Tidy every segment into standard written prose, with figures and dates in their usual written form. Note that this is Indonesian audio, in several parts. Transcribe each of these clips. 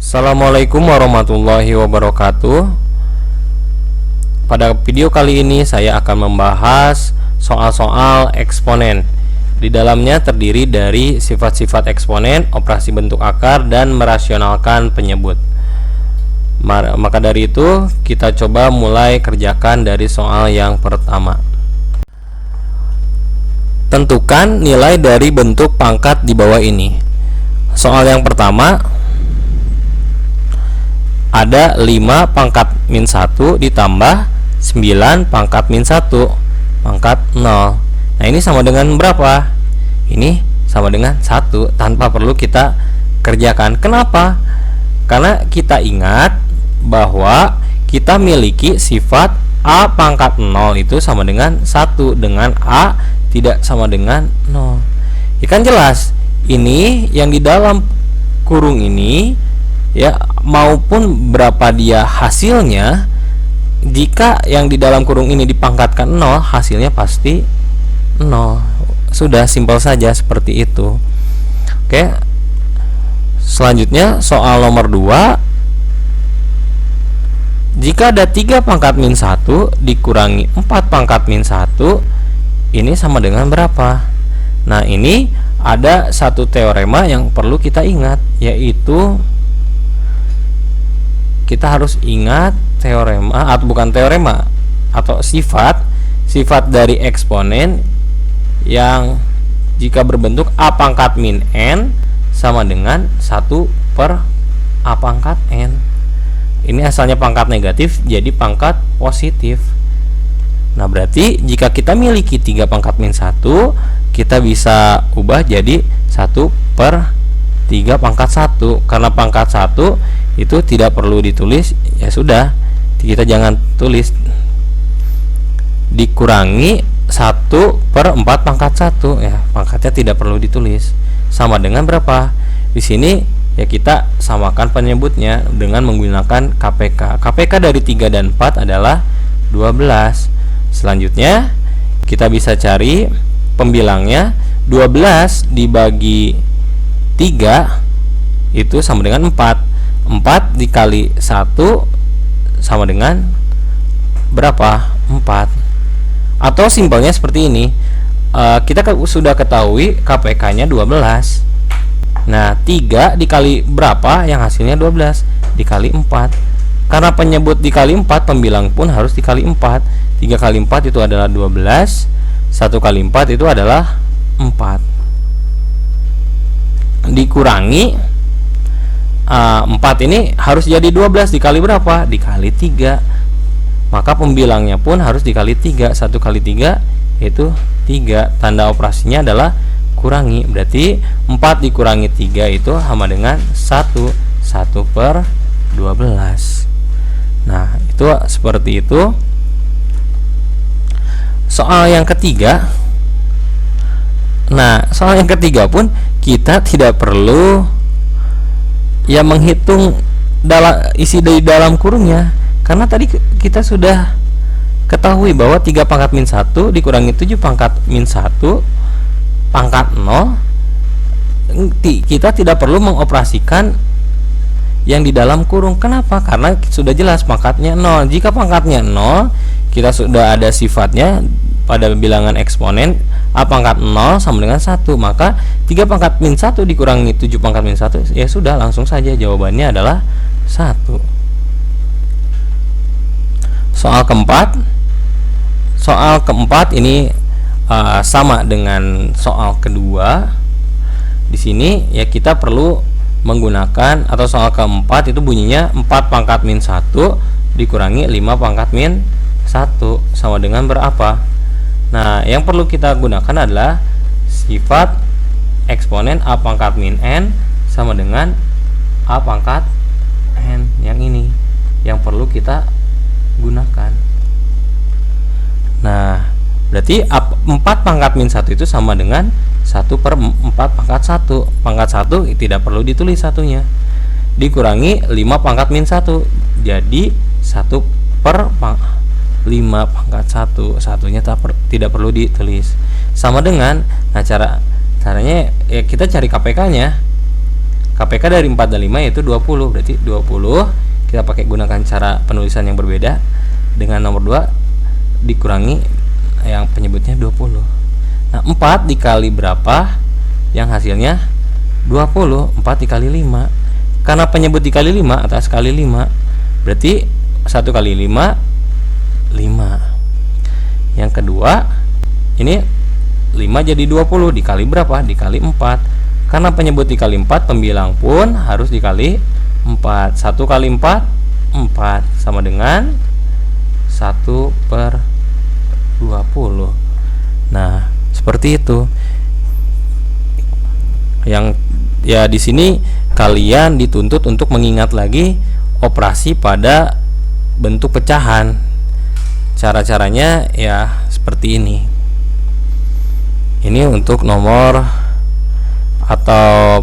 Assalamualaikum warahmatullahi wabarakatuh. Pada video kali ini saya akan membahas soal-soal eksponen. Di dalamnya terdiri dari sifat-sifat eksponen, operasi bentuk akar, dan merasionalkan penyebut. Maka dari itu kita coba mulai kerjakan dari soal yang pertama. Tentukan nilai dari bentuk pangkat di bawah ini. Soal yang pertama, ada 5 pangkat min 1 ditambah 9 pangkat min 1 pangkat 0. Nah ini sama dengan berapa? Ini sama dengan 1 tanpa perlu kita kerjakan. Kenapa? Karena kita ingat bahwa kita miliki sifat A pangkat 0 itu sama dengan 1, dengan A tidak sama dengan 0. Ya kan jelas, ini yang di dalam kurung ini ya, maupun berapa dia hasilnya, jika yang di dalam kurung ini dipangkatkan 0, hasilnya pasti 0. Sudah simpel saja seperti itu. Oke. Selanjutnya soal nomor 2. Jika ada 3 pangkat min 1 dikurangi 4 pangkat min 1, ini sama dengan berapa? Nah, ini ada satu teorema yang perlu kita ingat, yaitu kita harus ingat teorema, atau bukan teorema, atau sifat dari eksponen yang jika berbentuk A pangkat min N sama dengan 1 per A pangkat N. Ini asalnya pangkat negatif jadi pangkat positif. Nah, berarti jika kita miliki 3 pangkat min 1, kita bisa ubah jadi 1 per 3 pangkat 1. Karena pangkat 1 itu tidak perlu ditulis, ya sudah, kita jangan tulis. Dikurangi 1 per 4 pangkat 1, ya pangkatnya tidak perlu ditulis. Sama dengan berapa? Di sini ya kita samakan penyebutnya dengan menggunakan KPK. KPK dari 3 dan 4 adalah 12. Selanjutnya kita bisa cari pembilangnya. 12 dibagi 3 itu sama dengan 4. 4 dikali 1 sama dengan berapa? 4. Atau simpelnya seperti ini. Kita sudah ketahui KPK nya 12. Nah, 3 dikali berapa yang hasilnya 12? Dikali 4. Karena penyebut dikali 4, pembilang pun harus dikali 4. 3 kali 4 itu adalah 12. 1 kali 4 itu adalah 4. Dikurangi 4 ini harus jadi 12 dikali berapa? Dikali 3. Maka pembilangnya pun harus dikali 3. 1 kali 3 itu 3. Tanda operasinya adalah kurangi. Berarti 4 dikurangi 3 itu sama dengan 1. 1 per 12. Nah, itu seperti itu. Soal yang ketiga. Nah, soal yang ketiga pun kita tidak perlu ya menghitung isi dari dalam kurungnya, karena tadi kita sudah ketahui bahwa 3 pangkat min 1 dikurangi 7 pangkat min 1 pangkat 0, kita tidak perlu mengoperasikan yang di dalam kurung. Kenapa? Karena sudah jelas pangkatnya 0. Jika pangkatnya 0, kita sudah ada sifatnya pada bilangan eksponen A pangkat 0 sama dengan 1. Maka 3 pangkat min 1 dikurangi 7 pangkat min 1, ya sudah, langsung saja jawabannya adalah 1. Soal keempat. Soal keempat ini sama dengan soal kedua. Di sini ya kita perlu menggunakan, atau soal keempat itu bunyinya 4 pangkat min 1 dikurangi 5 pangkat min 1 sama dengan berapa? Nah, yang perlu kita gunakan adalah sifat eksponen A pangkat min N sama dengan A pangkat N. Yang ini yang perlu kita gunakan. Nah, berarti 4 pangkat min 1 itu sama dengan 1 per 4 pangkat 1. Pangkat 1 tidak perlu ditulis satunya. Dikurangi 5 pangkat min 1. Jadi 1 per 5 pangkat 1. Satunya tidak perlu ditulis. Sama dengan, nah caranya ya kita cari KPK nya. KPK dari 4 dan 5 yaitu 20. Berarti 20 kita pakai gunakan cara penulisan yang berbeda dengan nomor 2 dikurangi yang penyebutnya 20. Nah, 4 dikali berapa yang hasilnya 20? 4 dikali 5. Karena penyebut dikali 5 atas kali 5, berarti 1 kali 5 5. Yang kedua, ini 5 jadi 20 dikali berapa? Dikali 4. Karena penyebut dikali 4, pembilang pun harus dikali 4. 1 kali 4 4 sama dengan 1/20. Nah, seperti itu. Yang ya di sini kalian dituntut untuk mengingat lagi operasi pada bentuk pecahan. Cara-caranya ya seperti ini. Ini untuk nomor atau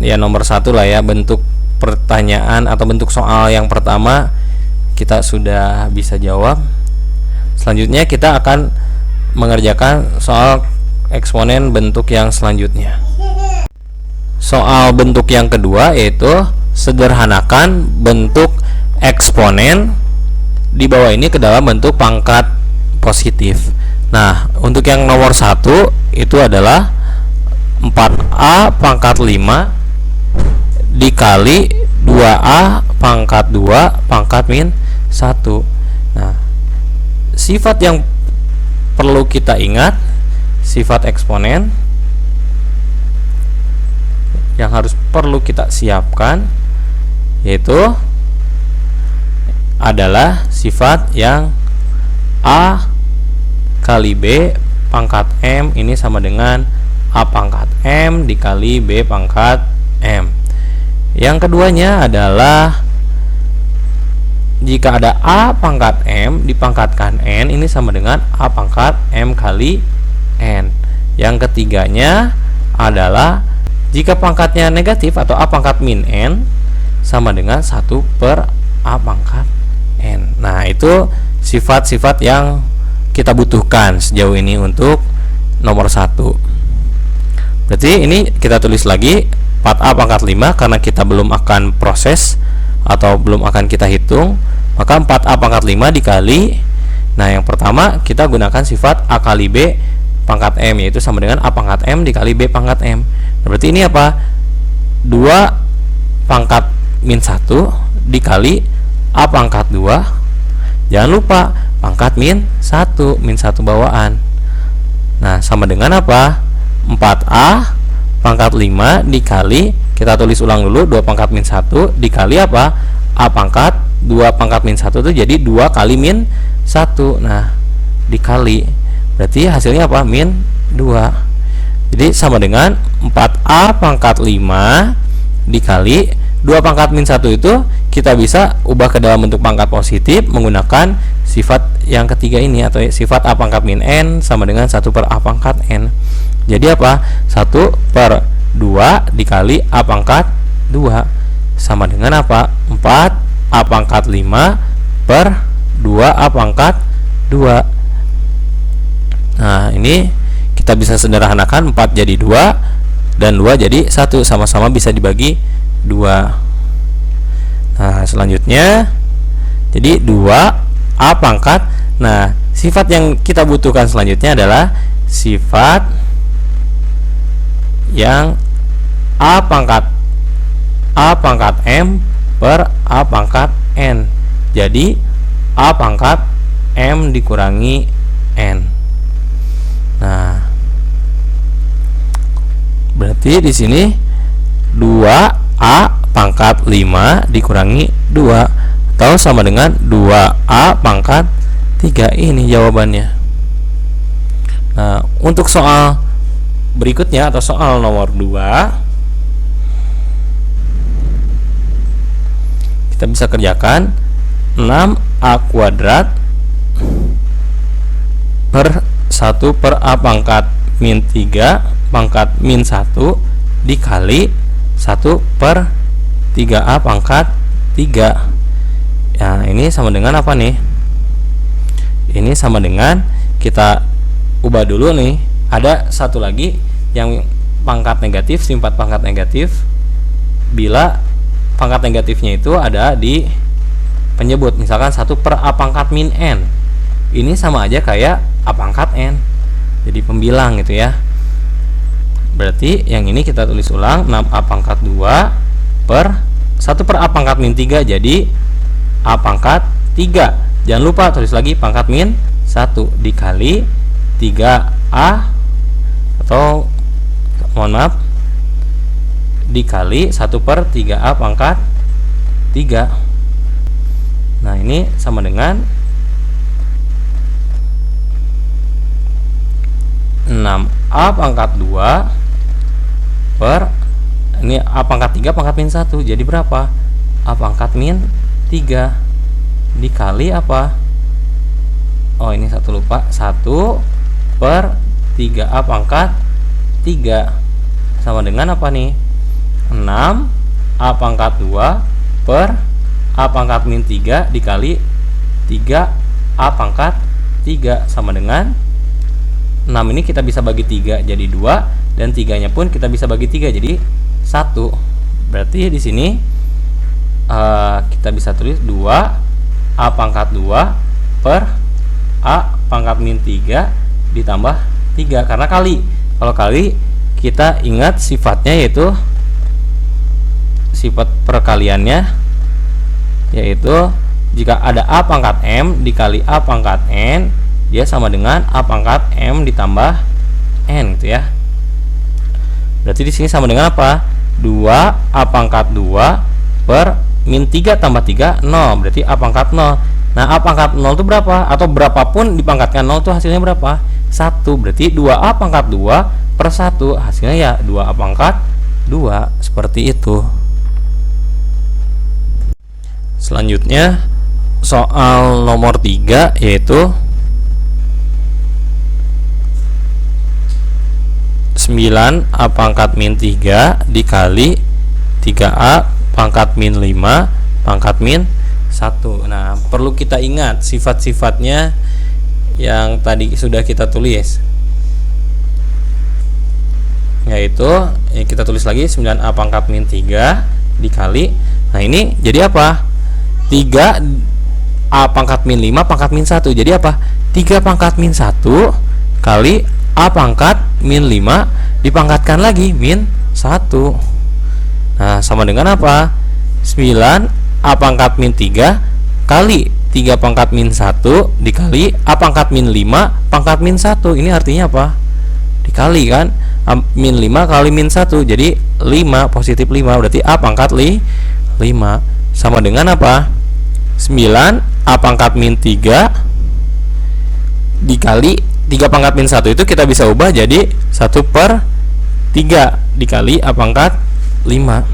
ya nomor 1 lah ya, bentuk pertanyaan atau bentuk soal yang pertama kita sudah bisa jawab. Selanjutnya kita akan mengerjakan soal eksponen bentuk yang selanjutnya. Soal bentuk yang kedua yaitu sederhanakan bentuk eksponen di bawah ini ke dalam bentuk pangkat positif. Nah, untuk yang nomor 1 itu adalah 4A pangkat 5 dikali 2A pangkat 2 pangkat min 1. Nah, sifat yang perlu kita ingat, sifat eksponen yang harus perlu kita siapkan yaitu adalah sifat yang A kali B pangkat M ini sama dengan A pangkat M dikali B pangkat M. Yang keduanya adalah jika ada A pangkat M dipangkatkan N ini sama dengan A pangkat M kali N. Yang ketiganya adalah jika pangkatnya negatif atau A pangkat min N sama dengan 1/A pangkat N. Nah, itu sifat-sifat yang kita butuhkan sejauh ini untuk nomor 1. Berarti ini kita tulis lagi 4A pangkat 5 karena kita belum akan proses atau belum akan kita hitung, maka 4A pangkat 5 dikali, nah yang pertama kita gunakan sifat A kali B pangkat M yaitu sama dengan A pangkat M dikali B pangkat M. Nah, berarti ini apa? 2 pangkat min 1 dikali A pangkat 2, jangan lupa pangkat min 1 bawaan. Nah, sama dengan apa? 4A pangkat 5 dikali, kita tulis ulang dulu, 2 pangkat min 1 dikali apa? A pangkat 2 pangkat min 1 itu jadi 2 kali min 1. Nah, dikali, berarti hasilnya apa? Min 2. Jadi sama dengan 4A pangkat 5 dikali 2 pangkat min 1 itu kita bisa ubah ke dalam bentuk pangkat positif menggunakan sifat yang ketiga ini atau sifat A pangkat min N sama dengan 1/A pangkat N. Jadi apa? 1/2 dikali A pangkat 2 sama dengan apa? 4A pangkat 5/2A pangkat 2. Nah, ini kita bisa sederhanakan, 4 jadi 2 dan 2 jadi 1, sama-sama bisa dibagi 2. Nah, selanjutnya jadi 2A pangkat. Nah, sifat yang kita butuhkan selanjutnya adalah sifat yang A pangkat M per A pangkat N. Jadi A pangkat M dikurangi N. Nah, berarti di sini 2A pangkat 5 dikurangi 2 atau sama dengan 2A pangkat 3. Ini jawabannya. Nah, untuk soal berikutnya atau soal nomor 2 kita bisa kerjakan 6A kuadrat per 1/A pangkat min 3 pangkat min 1 dikali 1/3A pangkat 3. Ya, ini sama dengan apa nih? Ini sama dengan, kita ubah dulu nih, ada satu lagi yang pangkat negatif, sifat pangkat negatif bila pangkat negatifnya itu ada di penyebut. Misalkan 1 per A pangkat min N, ini sama aja kayak A pangkat N, jadi pembilang gitu ya. Berarti yang ini kita tulis ulang, 6A pangkat 2 per 1 per A pangkat min 3, jadi A pangkat 3. Jangan lupa tulis lagi pangkat min 1 dikali 3A, atau mohon maaf, dikali 1 per 3A pangkat 3. Nah ini sama dengan 6A pangkat 2 per, ini A pangkat 3 pangkat min 1, jadi berapa? A pangkat min 3 dikali apa? Oh ini satu lupa, 1 per 3A pangkat 3 sama dengan apa nih? 6A pangkat 2 per A pangkat min 3 dikali 3A pangkat 3 sama dengan 6. Ini kita bisa bagi 3 jadi 2, dan 3 nya pun kita bisa bagi 3 jadi 1. Berarti di sini kita bisa tulis 2A pangkat 2 per A pangkat min 3 ditambah 3, karena kali. Kalau kali kita ingat sifatnya, yaitu sifat perkaliannya, yaitu jika ada A pangkat M dikali A pangkat N, dia sama dengan A pangkat M ditambah N gitu ya. Berarti di sini sama dengan apa? 2A pangkat 2 per min 3 tambah 3, 0. Berarti A pangkat 0. Nah A pangkat 0 itu berapa? Atau berapapun dipangkatkan 0 itu hasilnya berapa? 1. Berarti 2A pangkat 2 per 1, hasilnya ya 2A pangkat 2. Seperti itu. Selanjutnya soal nomor 3, yaitu 9A pangkat min 3 dikali 3A pangkat min 5 pangkat min 1. Nah perlu kita ingat sifat-sifatnya yang tadi sudah kita tulis, yaitu kita tulis lagi 9A pangkat min 3 dikali, nah ini jadi apa? 3A pangkat min 5 pangkat min 1, jadi apa? 3 pangkat min 1 kali A pangkat min 5 dipangkatkan lagi min 1. Nah sama dengan apa? 9A pangkat min 3 kali 3 pangkat min 1 dikali A pangkat min 5 pangkat min 1. Ini artinya apa? Dikali kan? A min 5 kali min 1, jadi 5, positif 5, berarti A pangkat 5 sama dengan apa? 9A pangkat min 3 dikali 3 pangkat min 1 itu kita bisa ubah jadi 1 per 3 dikali A pangkat 5.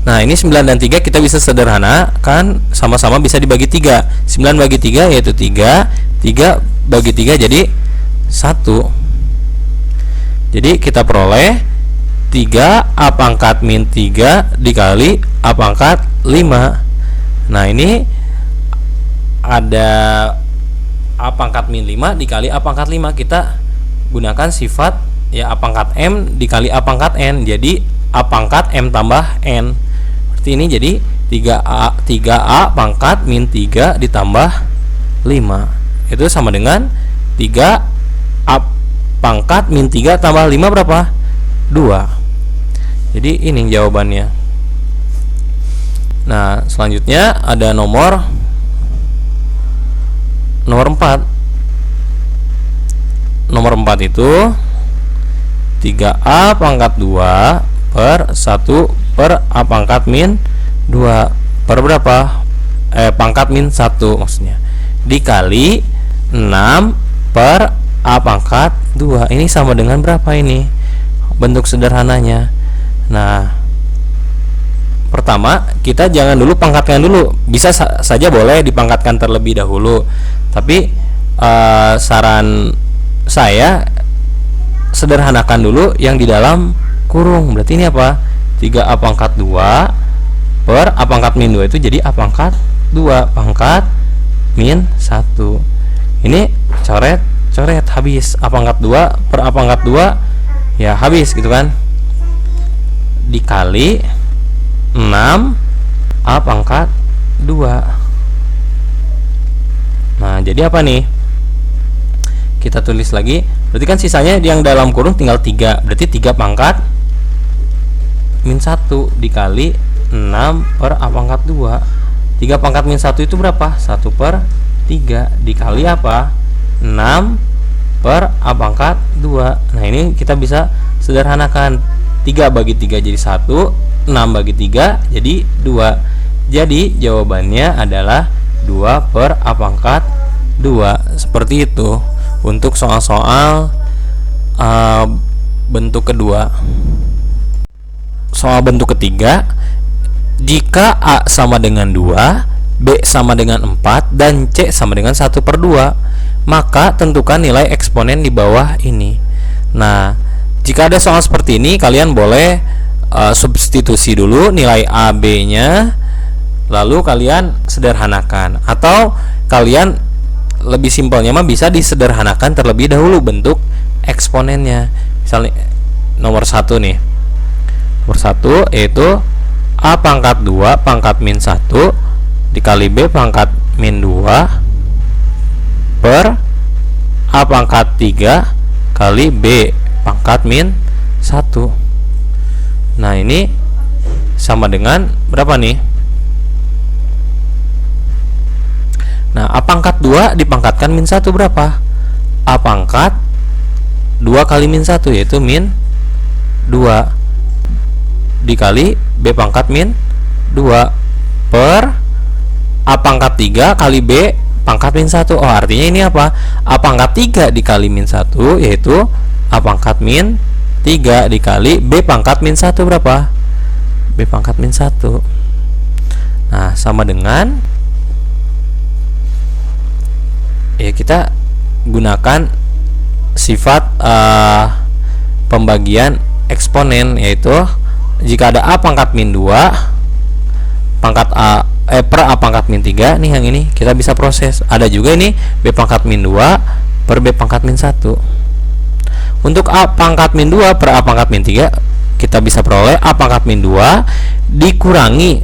Nah ini 9 dan 3 kita bisa sederhanakan, sama-sama bisa dibagi 3. 9 bagi 3 yaitu 3, 3 bagi 3 jadi 1. Jadi kita peroleh 3A pangkat min 3 dikali A pangkat 5. Nah ini ada A pangkat min 5 dikali A pangkat 5, kita gunakan sifat ya A pangkat M dikali A pangkat N, jadi A pangkat M tambah N. Berarti ini jadi 3A pangkat min 3 ditambah 5, itu sama dengan 3A pangkat min 3 tambah 5 berapa? 2. Jadi ini jawabannya. Nah selanjutnya ada nomor 4. Nomor 4 itu 3A pangkat 2 per 1 per A pangkat min 2 per berapa? Pangkat min 1 maksudnya, dikali 6 per A pangkat 2. Ini sama dengan berapa ini? Bentuk sederhananya. Nah pertama kita jangan dulu pangkatkan dulu, bisa saja boleh dipangkatkan terlebih dahulu, tapi saran saya sederhanakan dulu yang di dalam kurung. Berarti ini apa? 3A pangkat 2 per A pangkat min 2 itu jadi A pangkat 2 pangkat min 1. Ini coret habis. A pangkat 2 per A pangkat 2 ya habis gitu kan. dikali 6 A pangkat 2. Nah, jadi apa nih? Kita tulis lagi. Berarti kan sisanya yang dalam kurung tinggal 3. Berarti 3 pangkat min 1 dikali 6 per A pangkat 2. 3 pangkat min 1 itu berapa? 1 per 3 dikali apa? 6 per A pangkat 2. Nah, ini kita bisa sederhanakan. 3 bagi 3 jadi 1, 6 bagi 3 jadi 2. Jadi jawabannya adalah 2 per A pangkat 2. Seperti itu untuk soal-soal bentuk kedua. Soal bentuk ketiga, jika A sama dengan 2, B sama dengan 4, dan C sama dengan 1 per 2, maka tentukan nilai eksponen di bawah ini. Nah, jika ada soal seperti ini, kalian boleh substitusi dulu nilai A, B nya, lalu kalian sederhanakan. Atau kalian lebih simpelnya mah bisa disederhanakan terlebih dahulu bentuk eksponennya. Misalnya nomor 1 nih. Nomor 1 yaitu A pangkat 2 pangkat min 1 dikali B pangkat min 2 per A pangkat 3 kali B pangkat min 1. Nah, ini sama dengan berapa nih? Nah, A pangkat 2 dipangkatkan min 1 berapa? A pangkat 2 kali min 1 yaitu min 2 dikali B pangkat min 2 per A pangkat 3 kali B pangkat min 1. Oh, artinya ini apa? A pangkat 3 dikali min 1 yaitu A pangkat min 3 dikali B pangkat min 1 berapa? B pangkat min 1. Nah, sama dengan, ya, kita gunakan sifat pembagian eksponen, yaitu jika ada A pangkat min 2 pangkat A per A pangkat min 3 nih, yang ini kita bisa proses. Ada juga ini B pangkat min 2 per B pangkat min 1. Untuk A pangkat min 2 per A pangkat min 3 kita bisa peroleh A pangkat min 2 dikurangi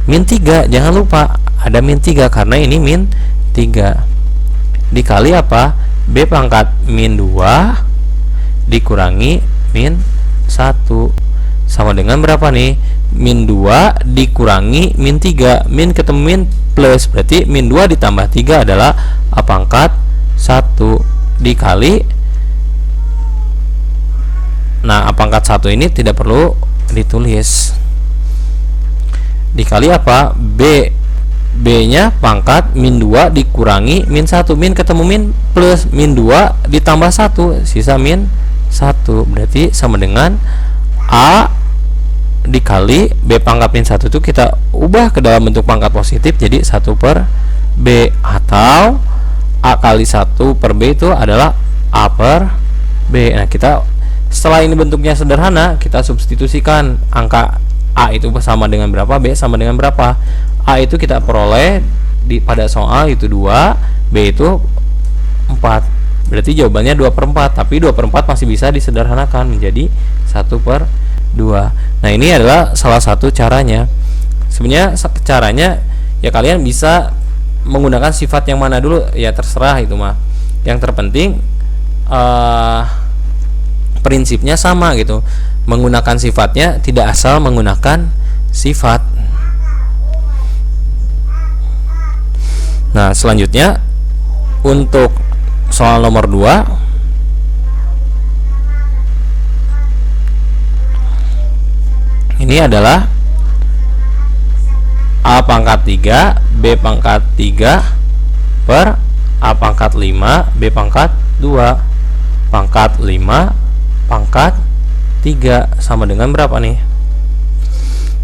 min 3. Jangan lupa ada min 3 karena ini min 3 dikali apa? B pangkat min 2 dikurangi min 1 sama dengan berapa nih? Min 2 dikurangi min 3. Min ketemu min plus, berarti min 2 ditambah 3 adalah A pangkat 1 dikali, nah, A pangkat 1 ini tidak perlu ditulis, dikali apa? B nya pangkat min 2 dikurangi min 1. Min ketemu min plus, min 2 ditambah 1 sisa min 1, berarti sama dengan A dikali B pangkat min 1 itu kita ubah ke dalam bentuk pangkat positif jadi 1 per B, atau A kali 1 per B itu adalah A per B. Nah, kita setelah ini bentuknya sederhana, kita substitusikan angka A itu sama dengan berapa, B sama dengan berapa. A itu kita peroleh pada soal itu 2, B itu 4. Berarti jawabannya 2 per 4, tapi 2 per 4 masih bisa disederhanakan menjadi 1 per 2. Nah, ini adalah salah satu caranya. Sebenarnya caranya ya kalian bisa menggunakan sifat yang mana dulu, ya terserah itu mah. Yang terpenting prinsipnya sama gitu. Menggunakan sifatnya, tidak asal menggunakan sifat. Nah, selanjutnya untuk soal nomor 2, ini adalah A pangkat 3 B pangkat 3 per A pangkat 5 B pangkat 2 pangkat 5 pangkat 3 sama dengan berapa nih?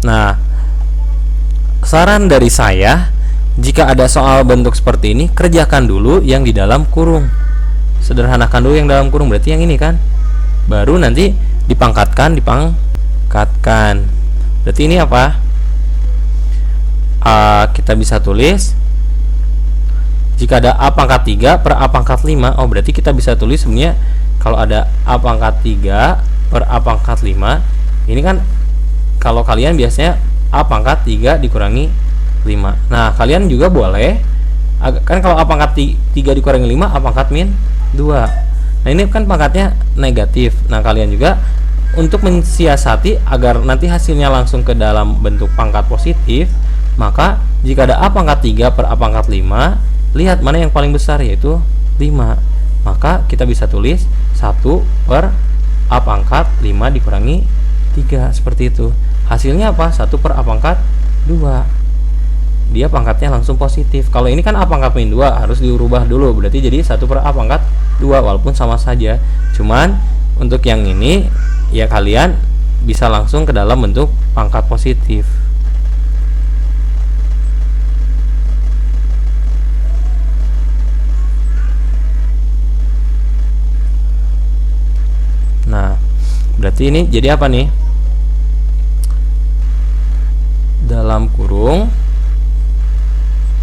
Nah, saran dari saya, jika ada soal bentuk seperti ini, kerjakan dulu yang di dalam kurung, sederhanakan dulu yang dalam kurung, berarti yang ini kan, baru nanti dipangkatkan. Berarti ini apa? Kita bisa tulis jika ada A pangkat 3 per A pangkat 5. Oh, berarti kita bisa tulis sebenarnya kalau ada A pangkat 3 per A pangkat 5 Ini kan kalau kalian biasanya A pangkat 3 dikurangi 5. Nah, kalian juga boleh kan kalau A pangkat 3 dikurangi 5, A pangkat min 2. Nah, ini kan pangkatnya negatif. Nah, kalian juga untuk mensiasati agar nanti hasilnya langsung ke dalam bentuk pangkat positif, maka jika ada A pangkat 3 per A pangkat 5, lihat mana yang paling besar, yaitu 5. Maka kita bisa tulis 1 per A pangkat 5 dikurangi 3, seperti itu. Hasilnya apa? 1 per A pangkat 2. Dia pangkatnya langsung positif. Kalau ini kan A pangkat min 2 harus diubah dulu, berarti jadi 1 per A pangkat 2, walaupun sama saja. Cuman untuk yang ini ya kalian bisa langsung ke dalam bentuk pangkat positif. Nah, berarti ini jadi apa nih? Dalam kurung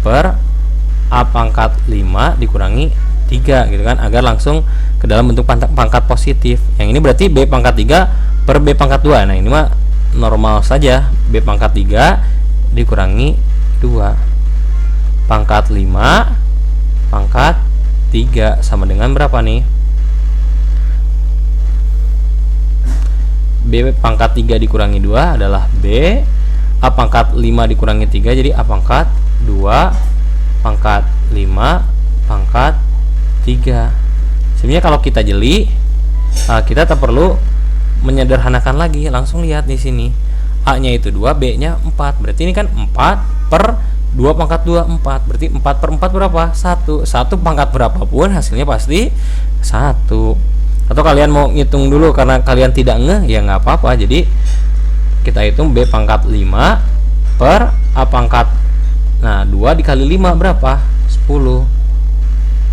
per A pangkat 5 dikurangi 3 gitu kan, agar langsung ke dalam bentuk pangkat positif. Yang ini berarti B pangkat 3 per B pangkat 2. Nah, ini mah normal saja, B pangkat 3 dikurangi 2. Pangkat 5 pangkat 3 sama dengan berapa nih? B pangkat 3 dikurangi 2 adalah B. A pangkat 5 dikurangi 3 jadi A pangkat 2 pangkat 5 pangkat 3. Sebenarnya kalau kita jeli, kita tak perlu menyederhanakan lagi, langsung lihat di sini. A nya itu 2, B nya 4. Berarti ini kan 4 per 2 pangkat 2, 4. Berarti 4 per 4 berapa? 1. 1 pangkat berapapun hasilnya pasti 1. Atau kalian mau ngitung dulu karena kalian tidak ngeh, ya nggak apa-apa. Jadi kita hitung B pangkat 5 per A pangkat, nah 2 dikali 5 berapa? 10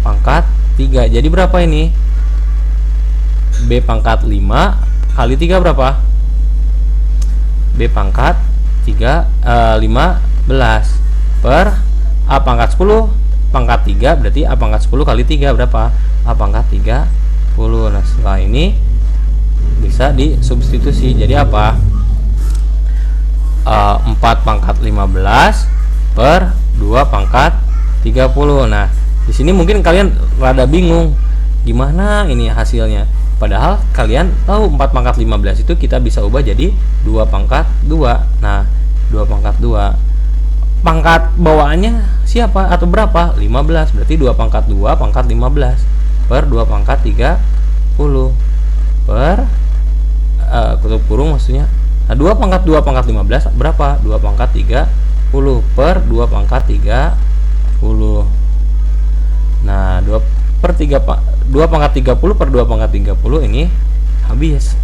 pangkat 3. Jadi berapa ini? B pangkat 5 kali 3 berapa? B pangkat 15 per A pangkat 10 pangkat 3, berarti A pangkat 10 kali 3 berapa? A pangkat 30. Nah, setelah ini bisa disubstitusi. Jadi apa? 4 pangkat 15 per 2 pangkat 30. Nah, di sini mungkin kalian rada bingung gimana ini hasilnya. Padahal kalian tahu 4 pangkat 15 itu kita bisa ubah jadi 2 pangkat 2. Nah, 2 pangkat 2. Pangkat bawaannya siapa atau berapa? 15. Berarti 2 pangkat 2 pangkat 15 per 2 pangkat 30 per tutup kurung maksudnya. Nah, 2 pangkat 2 pangkat 15 berapa? 2 pangkat 30 per 2 pangkat 30. Nah, 2 pangkat 30 per 2 pangkat 30 ini habis.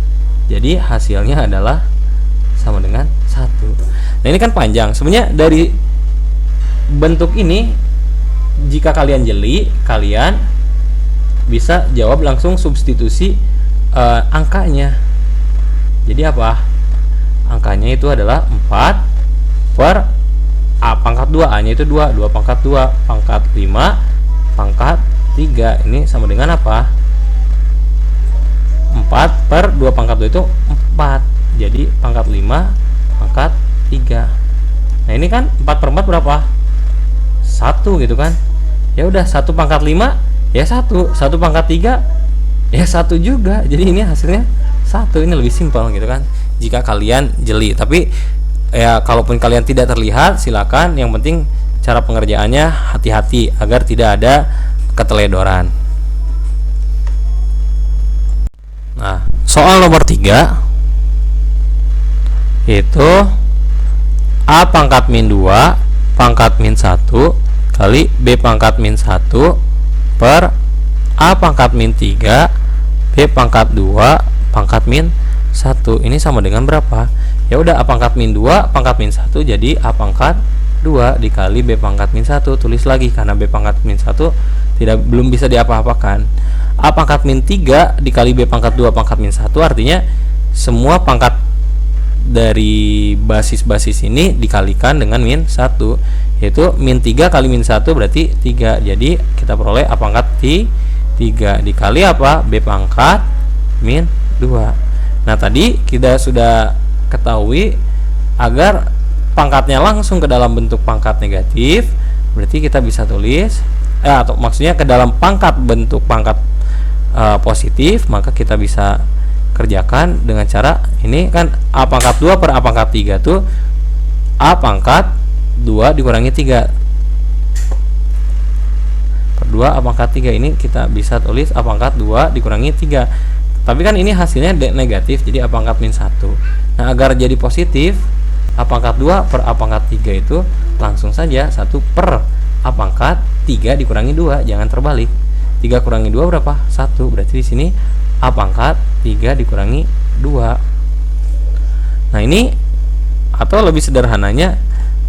Jadi hasilnya adalah sama dengan 1. Nah, ini kan panjang. Sebenarnya dari bentuk ini jika kalian jeli, kalian bisa jawab langsung substitusi angkanya. Jadi apa? Angkanya itu adalah 4 per A pangkat 2, A nya itu 2, 2 pangkat 2 pangkat 5 pangkat 3. Ini sama dengan apa? 4 per 2 pangkat 2 itu 4. Jadi pangkat 5 pangkat 3. Nah, ini kan 4 per 4 berapa? 1 gitu kan. Ya udah, 1 pangkat 5 ya 1, 1 pangkat 3 ya 1 juga. Jadi ini hasilnya 1. Ini lebih simpel gitu kan jika kalian jeli. Tapi ya kalaupun kalian tidak terlihat, silakan, yang penting cara pengerjaannya hati-hati agar tidak ada keteledoran. Nah, soal nomor 3 itu A pangkat min 2 pangkat min 1 kali B pangkat min 1 per A pangkat min 3 B pangkat 2 pangkat min 1. Ini sama dengan berapa? Ya udah, A pangkat min 2 pangkat min 1 jadi A pangkat 2 dikali B pangkat min 1. Tulis lagi karena B pangkat min 1 belum bisa diapa-apakan. A pangkat min 3 dikali B pangkat 2 pangkat min 1 artinya semua pangkat dari basis-basis ini dikalikan dengan min 1, yaitu min 3 kali min 1 berarti 3. Jadi kita peroleh A pangkat 3 dikali apa? B pangkat min 2. Nah, tadi kita sudah ketahui agar pangkatnya langsung ke dalam bentuk pangkat negatif, berarti kita bisa tulis atau maksudnya ke dalam pangkat bentuk pangkat positif, maka kita bisa kerjakan dengan cara ini kan A pangkat 2 per A pangkat 3 tuh A pangkat 2 dikurangi 3 per 2 A pangkat 3, ini kita bisa tulis A pangkat 2 dikurangi 3. Tapi kan ini hasilnya negatif, jadi A pangkat min 1. Nah, agar jadi positif, A pangkat 2 per A pangkat 3 itu langsung saja 1 per A pangkat 3 dikurangi 2, jangan terbalik. 3 kurangi 2 berapa? 1. Berarti di sini A pangkat 3 dikurangi 2. Nah, ini atau lebih sederhananya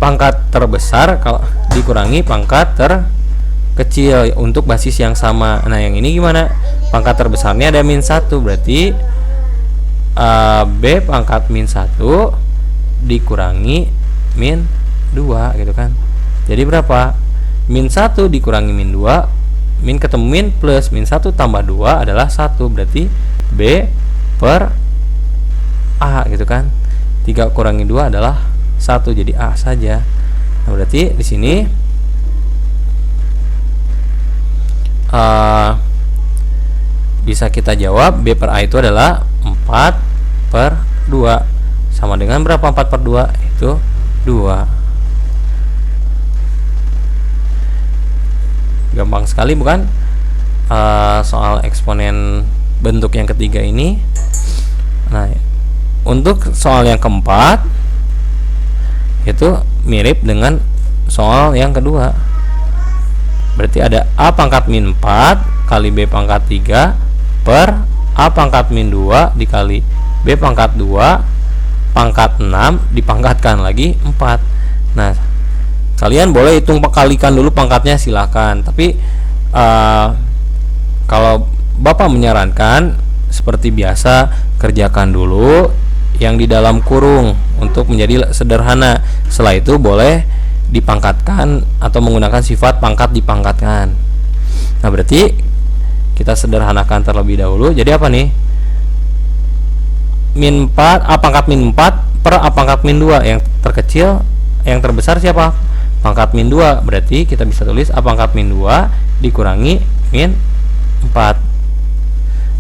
pangkat terbesar kalau dikurangi pangkat terkecil untuk basis yang sama. Nah, yang ini gimana? Pangkat terbesarnya ada min 1, berarti B pangkat min 1 dikurangi min 2 gitu kan. Jadi berapa? Min 1 dikurangi min 2, min ketemu min plus min 1 tambah 2 adalah 1, berarti B per A gitu kan. 3 kurangi 2 adalah 1, jadi A saja. Nah, berarti di sini bisa kita jawab B per A itu adalah 4 per 2 sama dengan berapa? 4 per 2 itu 2. Gampang sekali bukan? Soal eksponen bentuk yang ketiga ini. Nah, untuk soal yang keempat itu mirip dengan soal yang kedua. Berarti ada A pangkat min 4 kali B pangkat 3 per A pangkat min 2 dikali B pangkat 2 pangkat 6 dipangkatkan lagi 4. Nah, kalian boleh hitung kalikan dulu pangkatnya, silakan. Tapi kalau Bapak menyarankan seperti biasa, kerjakan dulu yang di dalam kurung untuk menjadi sederhana. Setelah itu boleh dipangkatkan atau menggunakan sifat pangkat dipangkatkan. Nah, berarti kita sederhanakan terlebih dahulu. Jadi apa nih? Min 4 A pangkat min 4 per A pangkat min 2. Yang terkecil, yang terbesar siapa? Pangkat min 2. Berarti kita bisa tulis A pangkat min 2 dikurangi min 4.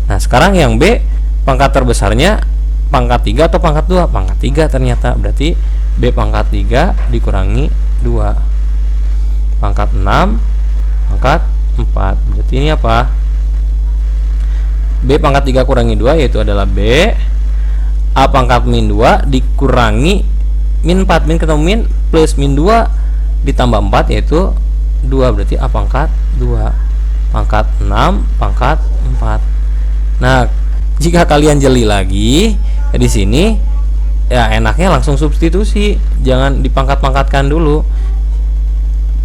Nah, sekarang yang B pangkat terbesarnya pangkat 3 atau pangkat 2? Pangkat 3 ternyata. Berarti B pangkat 3 dikurangi 2. Pangkat 6 pangkat 4. Berarti ini apa? B pangkat 3 kurangi 2 yaitu adalah B A pangkat min 2 dikurangi min 4. Min ketemu min plus min 2 ditambah 4 yaitu 2, berarti A pangkat 2. Pangkat 6 pangkat 4. Nah, jika kalian jeli lagi ya di sini ya enaknya langsung substitusi, jangan dipangkat-pangkatkan dulu.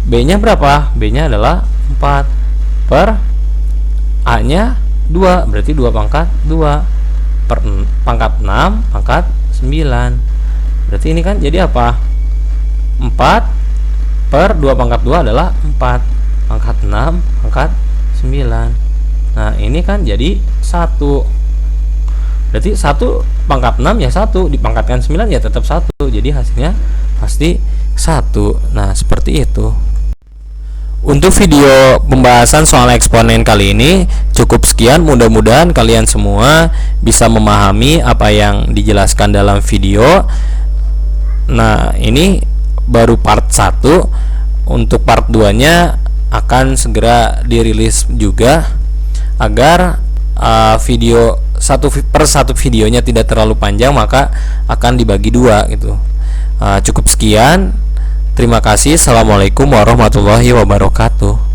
B nya berapa? B nya adalah 4 per A nya 2, berarti 2 pangkat 2 per pangkat 6 pangkat 9. Berarti ini kan jadi apa? 4 per 2 pangkat 2 adalah 4 pangkat 6 pangkat 9. Nah, ini kan jadi 1. Berarti 1 pangkat 6 ya 1, dipangkatkan 9 ya tetap 1. Jadi hasilnya pasti 1. Nah, seperti itu. Untuk video pembahasan soal eksponen kali ini cukup sekian. Mudah-mudahan kalian semua bisa memahami apa yang dijelaskan dalam video. Nah, ini baru part 1. Untuk part 2 nya akan segera dirilis juga, agar video per satu videonya tidak terlalu panjang, maka akan dibagi 2 gitu. Cukup sekian. Terima kasih. Assalamualaikum warahmatullahi wabarakatuh.